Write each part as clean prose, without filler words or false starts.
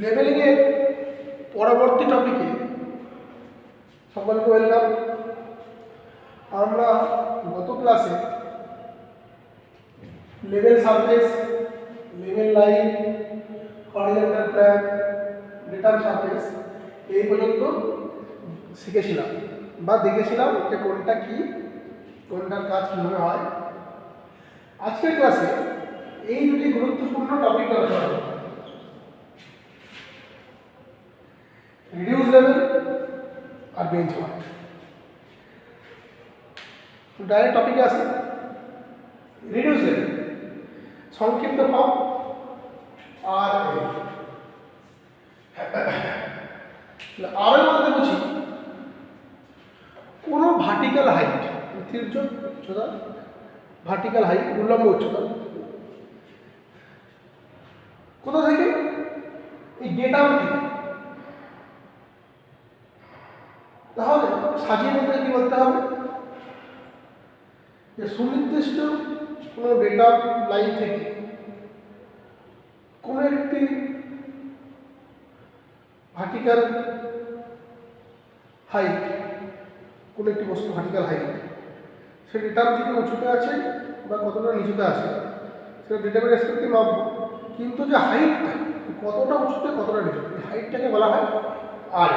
লেভেলিংয়ের পরবর্তী টপিকে সকলকে ওয়েলকাম। আমরা গত ক্লাসে level surface, level line, horizontal plan, return surface এই পর্যন্ত শিখেছিলাম বা দেখেছিলাম যে কোনটা কি, কোনটার কাজ কীভাবে হয়। আজকের ক্লাসে এই দুটি গুরুত্বপূর্ণ টপিক আলোচনা করব, রিডিউস লেভেল আর বেঞ্চমার্ক। ডাইরেক্ট টপিকে আসি। রিডিউস লেভেল সংক্ষিপ্ত ফর্ম আর এর মধ্যে বুঝি কোনো ভার্টিক্যাল হাইট, তির্যক উচ্চতা, ভার্টিক্যাল হাইট উল্লম্ব উচ্চতা কোথা থেকে? এই ডেটা থেকে। তাহলে সাজিয়ে নিতে কি বলতে হবে যে সুনির্দিষ্ট কোনো ডেটা লাইন থেকে কোনো একটি ভার্টিক্যাল হাইট, কোনো একটি বস্তু ভার্টিক্যাল হাইট সে ডেটার থেকে উঁচুতে আছে বা কতটা নিচুতে আছে সেটা ডেটার রেসপেক্টে মাপব, কিন্তু যে হাইটটা কতটা উঁচুতে কতটা নিচুতে এই হাইটটাকে বলা হয় আর,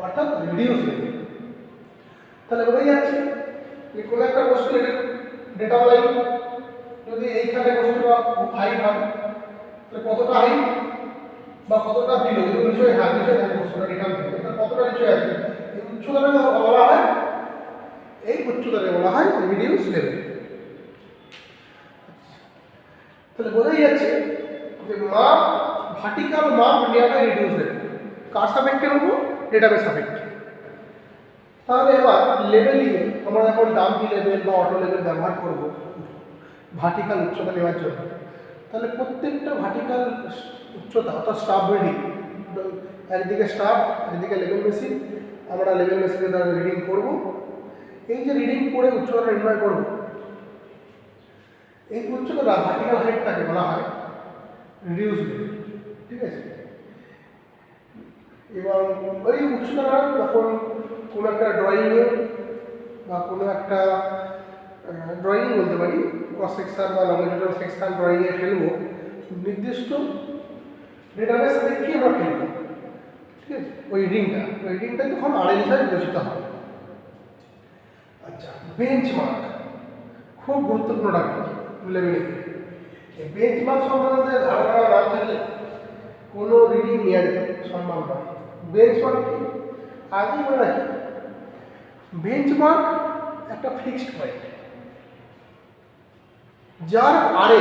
অর্থাৎ রিডিউস লেভেল। তাহলে বোঝাই যাচ্ছে যে কোনো একটা বস্তু ডেটা লাইন যদি এইখানে বস্তুটা হাইট হয় তাহলে কতটা হাইট বা কতটা বিলো, যদি নিচে হাত নিচে থাকে বস্তুটা ডেটা থেকে এটা কতটা নিচে আছে এই উচ্চতাকে বলা হয়, এই উচ্চতাকে বলা হয় রিডিউস লেভেল। তাহলে বোঝাই যাচ্ছে যে মাপ, ভার্টিক্যাল মাপ নেওয়াটা রিডিউস লেভেল। কার সাপেক্ষে নেব? ডেটাবেস সাপেক্ষে। তাহলে এবার লেভেলিংয়ে আমরা যখন ডাম্পি লেভেল বা অটো লেভেল ব্যবহার করব ভার্টিক্যাল উচ্চতা নেওয়ার জন্য, তাহলে প্রত্যেকটা ভার্টিক্যাল উচ্চতা অর্থাৎ স্টাফ রিডিং, একদিকে স্টাফ একদিকে লেভেল মেশিন, আমরা লেভেল মেশিনের দ্বারা রিডিং করব। এই যে রিডিং করে উচ্চতা নির্ণয় করব, এই উচ্চতা ভার্টিক্যাল হাইটটাকে বলা হয় রিডিউস লেভেল। ঠিক আছে? এবং ওই উচ্চতাটা যখন কোনো একটা ড্রয়িংয়ে বা কোনো একটা ড্রয়িং বলতে পারি, ক্রস সেকশন বা লংজিটিউডাল সেকশন ড্রয়িংয়ে ফেলবো, নির্দিষ্ট ডেটাবেস দেখে আমরা ফেলবো। ঠিক আছে? ওই রিডিংটা তখন আড়াই হিসাবে বিবেচিত হবে। আচ্ছা, বেঞ্চমার্ক খুব গুরুত্বপূর্ণ টপিক লেভেলিং। এই বেঞ্চমার্ক সম্বন্ধে ধারণা না থাকলে কোনো রিডিং নেওয়া যেতে সম্ভব নয়। বেঞ্চমার্ক কি? আগে বলে রাখি, বেঞ্চমার্ক একটা ফিক্সড পয়েন্ট যার আরে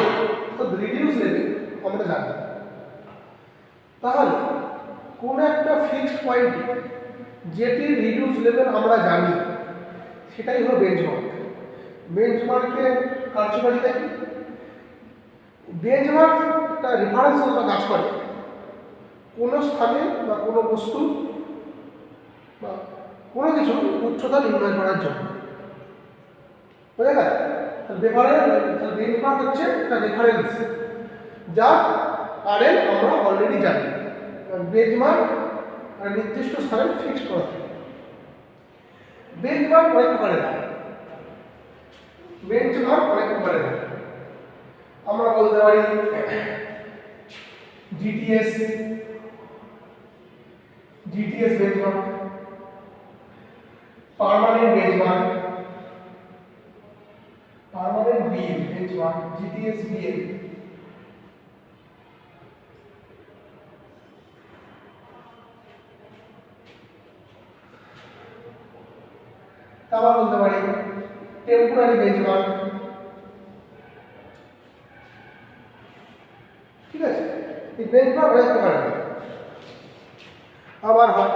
রিডিউস লেভেল আমরা জানি। তাহলে কোনো একটা ফিক্সড পয়েন্ট যেটির রিডিউস লেভেল আমরা জানি সেটাই হলো বেঞ্চমার্ক। বেঞ্চমার্কের কার্যকারিতা কি? বেঞ্চমার্ক একটা রেফারেন্স মতো কাজ করে কোনো স্থানে বা কোনো বস্তু বা কোনো কিছু উচ্চতা নির্ণয় করার জন্য। বোঝা গেল? বেঞ্চমার্ক হচ্ছে একটা রেফারেন্স যার আরএল আমরা অলরেডি জানি। বেঞ্চমার্ক নির্দিষ্ট স্থানে ফিক্স করা থাকে। বেঞ্চমার্ক অনেক প্রকারের হয়। বেঞ্চমার্ক অনেক প্রকারের হয়। আমরা বলতে পারি GTS benchmark, permanent benchmark, permanent BM benchmark, GTS BM. আবার বলতে পারি টেম্পোরারি বেঞ্চমার্ক। ঠিক আছে? এই বেঞ্চমার্ক অনেক প্রকারের হয়। আবার হয়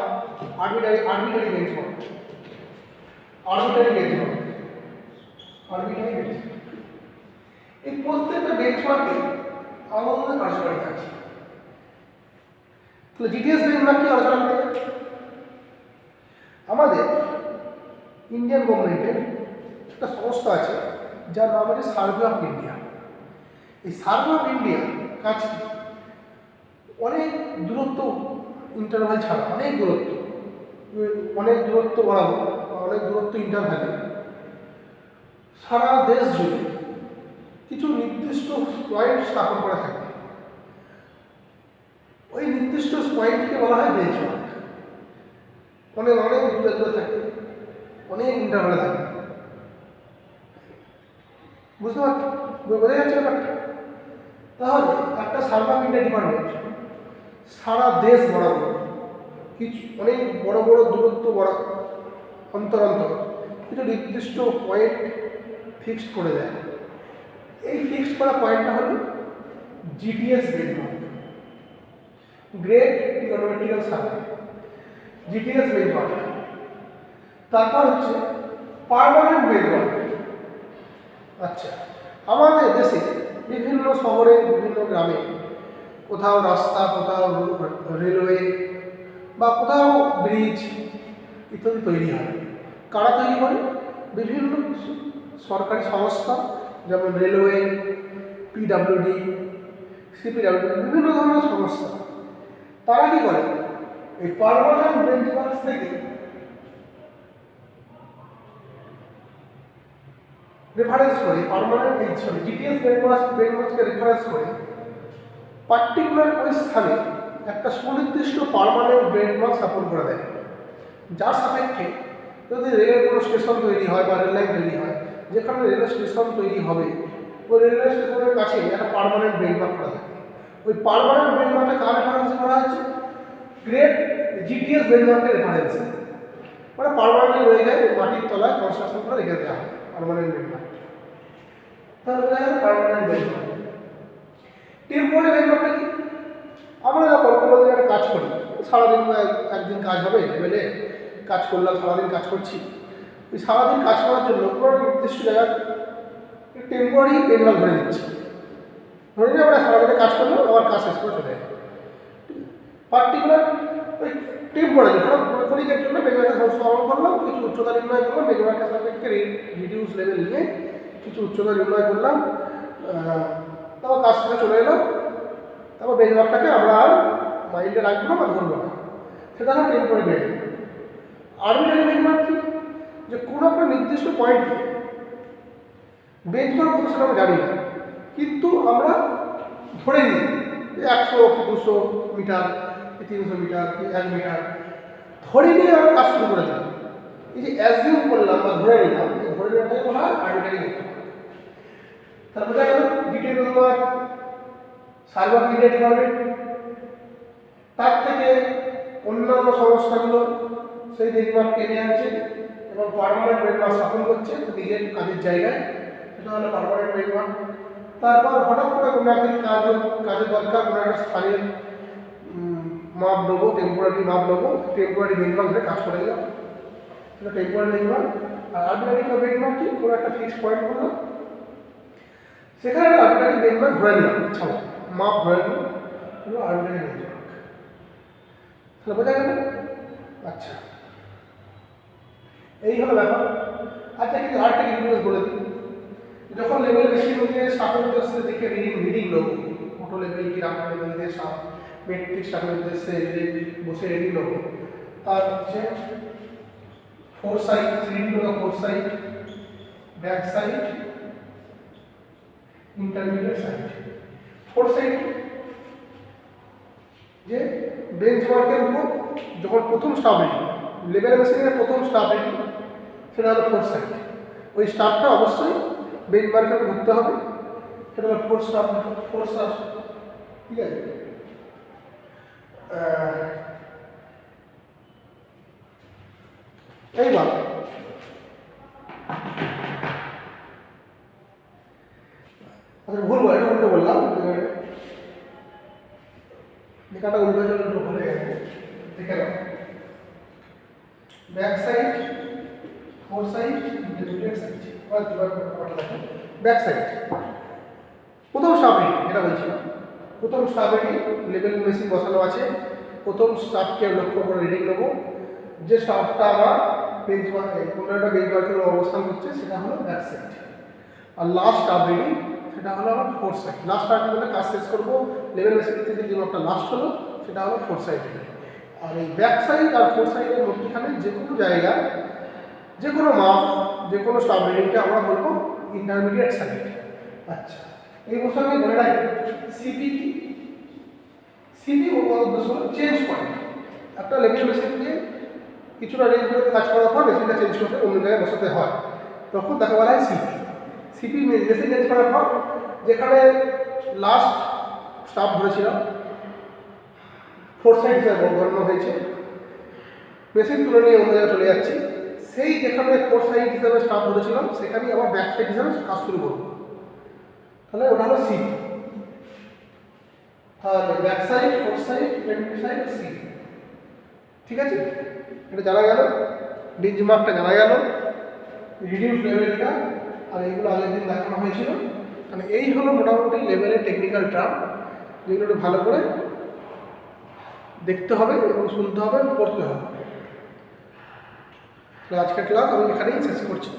আরবিটারি বেঞ্চমার্ক, এই প্রত্যেকটা বেঞ্চমার্কে আলাদা কার্যকারিতা আছে। তাহলে জিটিএস বেঞ্চমার্ক কি আলোচনা করতে? আমাদের ইন্ডিয়ান গভর্নমেন্টের একটা সংস্থা আছে যার নাম আছে সার্ভে অফ ইন্ডিয়া। এই সার্ভে অফ ইন্ডিয়া কাজ অনেক দূরত্ব ইন্টারভাল ছাড়া, অনেক দূরত্ব বরাবর, অনেক দূরত্ব ইন্টারভালে সারা দেশ জুড়ে কিছু নির্দিষ্ট পয়েন্ট স্থাপন করা থাকে। ওই নির্দিষ্ট পয়েন্টকে বলা হয় বেঞ্চমার্ক। অনেক দূরে দূরে থাকে, অনেক ইন্টারভালে থাকে। বুঝতে পারছি? বোঝা যাচ্ছে ব্যাপারটা? তাহলে একটা সার্ভে অফ ইন্ডিয়া ডিপার্টমেন্ট সারা দেশ বরাবর কিছু অনেক বড় বড় দূরত্ব অন্তর কিছু নির্দিষ্ট পয়েন্ট ফিক্সড করে দেয়। এই ফিক্সড করা পয়েন্টটা হলো GPS benchmark, great trigonometrical survey, GPS benchmark. তারপর হচ্ছে পার্মানেন্ট বেঞ্চমার্ক। আচ্ছা, আমাদের দেশে বিভিন্ন শহরে, বিভিন্ন গ্রামে কোথাও রাস্তা, কোথাও রেলওয়ে বা কোথাও ব্রিজ ইত্যাদি তৈরি হয়। কারা তৈরি করে? বিভিন্ন সরকারি সংস্থা, যেমন রেলওয়ে, পিডাব্লিউডি, সিপিডাব্লিউডি, বিভিন্ন ধরনের সংস্থা। তারা কী করে? এই পার্মানেন্ট বেঞ্চমার্ক থেকে রেফারেন্স করে, জিপিএস বেঞ্চমার্ককে রেফারেন্স করে পার্টিকুলার ওই স্থানে একটা সুনির্দিষ্ট পার্মানেন্ট বেঞ্চমার্ক স্থাপন করে দেয়, যার সাপেক্ষে যদি রেলের কোনো স্টেশন তৈরি হয় বা রেল লাইন তৈরি হয়, যেখানে রেলের স্টেশন তৈরি হবে ওই রেলওয়ে স্টেশনের কাছে একটা পার্মানেন্ট বেঞ্চমার্ক করা থাকে। ওই পার্মানেন্ট বেঞ্চমার্কটা কার রেফারেন্সে করা হয়েছে? গ্রেট জিপিএস বেঞ্চমার্কের রেফারেন্সে। মানে পার্মানেন্টলি রয়ে যায়, মাটির তলায় কনস্ট্রাকশন করে রেখে দেওয়া হয় পার্মানেন্ট বেঞ্চমার্ক। তাহলে পার্মানেন্ট বেঞ্চমার্ক। টেম্পোরারি বেঞ্চমার্কটা কি? আমরা যখন কোনো দিন একটা কাজ করি, সারাদিন একদিন কাজ হবে, লেভেলে কাজ করলাম, সারাদিন কাজ করছি। ওই সারাদিন কাজ করার জন্য কোনো নির্দিষ্ট জায়গায় টেম্পোরারি বেঞ্চমার্ক ধরে নিচ্ছি। ধরে নিয়ে আমরা সারাদিনে কাজ করলাম, আবার কাজ শেষ করে চলে যাই। পার্টিকুলার ওই টেম্পোরারি ক্ষণিকের জন্য বেঞ্চমার্কের স্মরণ করলাম, কিছু উচ্চতা নির্ণয় করলাম, বেঞ্চমার্কের সাপেক্ষে রিডিউস লেভেল নিয়ে কিছু উচ্চতা নির্ণয় করলাম, তারপর কাজ শেষে চলে এলাম। তারপর বেঞ্চমার্কটাকে আমরা আর মাইন্ডে রাখবো না বা ধরবো না, সেটা হলো টেম্পোরারি বেঞ্চমার্ক। আরবিট্রারি বেঞ্চমার্ক কি? যে কোনো একটা নির্দিষ্ট পয়েন্টে বেঞ্চমার্ক কত সেটা আমরা জানি না, কিন্তু আমরা ধরে নিই 100 কি 200 মিটার কি 300 মিটার কি 1 মিটার ধরে নিয়ে আমরা কাজ শুরু করে দিলাম। এই যে অ্যাজিউম করলাম বা ধরে নিলাম, এই ধরে নেওয়াটাকে বলা হয় আরবিট্রারি বেঞ্চমার্ক। তারপরে দেখা গেল detail benchmark, survey of India department, তার থেকে অন্যান্য সংস্থাগুলো সেই বেঞ্চমার্ক টেনে আনছে এবং পার্মানেন্ট বেঞ্চমার্ক স্থাপন করছে নিজের কাজের জায়গায়, সেটা হলো পার্মানেন্ট বেঞ্চমার্ক। তারপর হঠাৎ করে কোনো একদিন কাজের দরকার, কোনো একটা স্থানীয় মাপ নেবো, টেম্পোরারি মাপ নেবো, টেম্পোরারি বেঞ্চমার্ক ধরে কাজ করে দিলাম, সেটা টেম্পোরারি বেঞ্চমার্ক। আর আরবিট্রারি বেঞ্চমার্ক কি? কোনো একটা ফিক্সড পয়েন্ট করলাম, সেখানে আরবিট্রারি বেঞ্চমার্ক ধরে নিলাম, ইচ্ছা মতো মাপ ধরে নিলাম, হলো আরবিট্রারি বেঞ্চমার্ক। তাহলে বোঝা গেল? আচ্ছা, এই হলো ব্যাপার। আচ্ছা, কিন্তু আরেকটা জিনিস বলে দিই, যখন লেভেল বেশি হয়ে স্টাফের উদ্দেশ্যে দেখে রিডিং নেবো, অটো লেভেল কি রান্না লেভেল দিয়ে মেট্রিক স্টাফের উদ্দেশ্যে বসে রিডিং নেবো, তার হচ্ছে ফোর সাইড, রিডিং হলো four side, back side, intermediate side. Fore side যে বেঞ্চমার্কের উপর যখন প্রথম স্টাফ রিডিং, লেভেল মেশিনের প্রথম স্টাফ রিডিং, সেটা হলো ফোর সাইড। ওই স্টাফটা অবশ্যই বেঞ্চমার্কে ঘুরতে হবে, সেটা হলো ফোর স্টাফ। ঠিক আছে? এইবার আচ্ছা, ভুল বলে উল্টো বললাম, লেখাটা উল্টো উল্টো ভুলে গেছে, দেখে নাও। Back side, fore side, intermediate side. Back side প্রথম স্টাফ রিডিং, এটা বলছিলাম। প্রথম স্টাফ রিডিং, লেভেল মেশিন বসানো আছে, প্রথম স্টাফকে লক্ষ্য করে রিডিং নেবো। যে স্টাফটা আমার বেঞ্চমার্কে, কোনো একটা বেঞ্চমার্কের অবস্থান করছে, সেটা হলো ব্যাক সাইড। আর লাস্ট স্টাফ রিডিং, সেটা হলো আমার four side. Last staff reading কাজ শেষ করবো, লেভেল মেশিন থেকে যে একটা লাস্ট হলো সেটা হলো ফোর সাইড। আর এই ব্যাক সাইড আর ফোর সাইডের মধ্যখানে যে কোনো জায়গা, যে কোনো মাপ, যে কোনো স্টাফ রিডিংকে আমরা বলবো ইন্টারমিডিয়েট সাইড। আচ্ছা, এই বছর আমি বলে রাখি সিপি কি? সিপি উদ্দেশ্য হলো চেঞ্জ পয়েন্ট। একটা লেভেল মেশিনকে কিছুটা রেঞ্জ করে কাজ করার পর মেশিনটা চেঞ্জ করতে অন্য জায়গায় বসাতে হয়, তখন তাকে বলা হয় সিপি। সিপি মেশিন চেঞ্জ করার পর যেখানে লাস্ট স্টাফ ধরেছিলাম ফোর সাইড হিসাবে গণ্য হয়েছে, মেশিন তুলে নিয়ে অন্য জায়গায় চলে যাচ্ছি, সেই যেখানে ফোর সাইড হিসাবে স্টাফ ধরেছিলাম সেখানেই আবার ব্যাক সাইড হিসাবে কাজ শুরু করবো, তাহলে ওটা হলো সিপি। তাহলে back side, fore side, front side, CP. ঠিক আছে, এটা জানা গেল, ডিজ মার্কটা জানা গেল, রিডিউস লেভেলটা, আর এইগুলো আগের দিন দেখানো হয়েছিল। মানে এই হলো মোটামুটি লেভেলের টেকনিক্যাল টার্ম, যেগুলো একটু ভালো করে দেখতে হবে এবং শুনতে হবে এবং পড়তে হবে। আজকের ক্লাস আমি এখানেই শেষ করছি।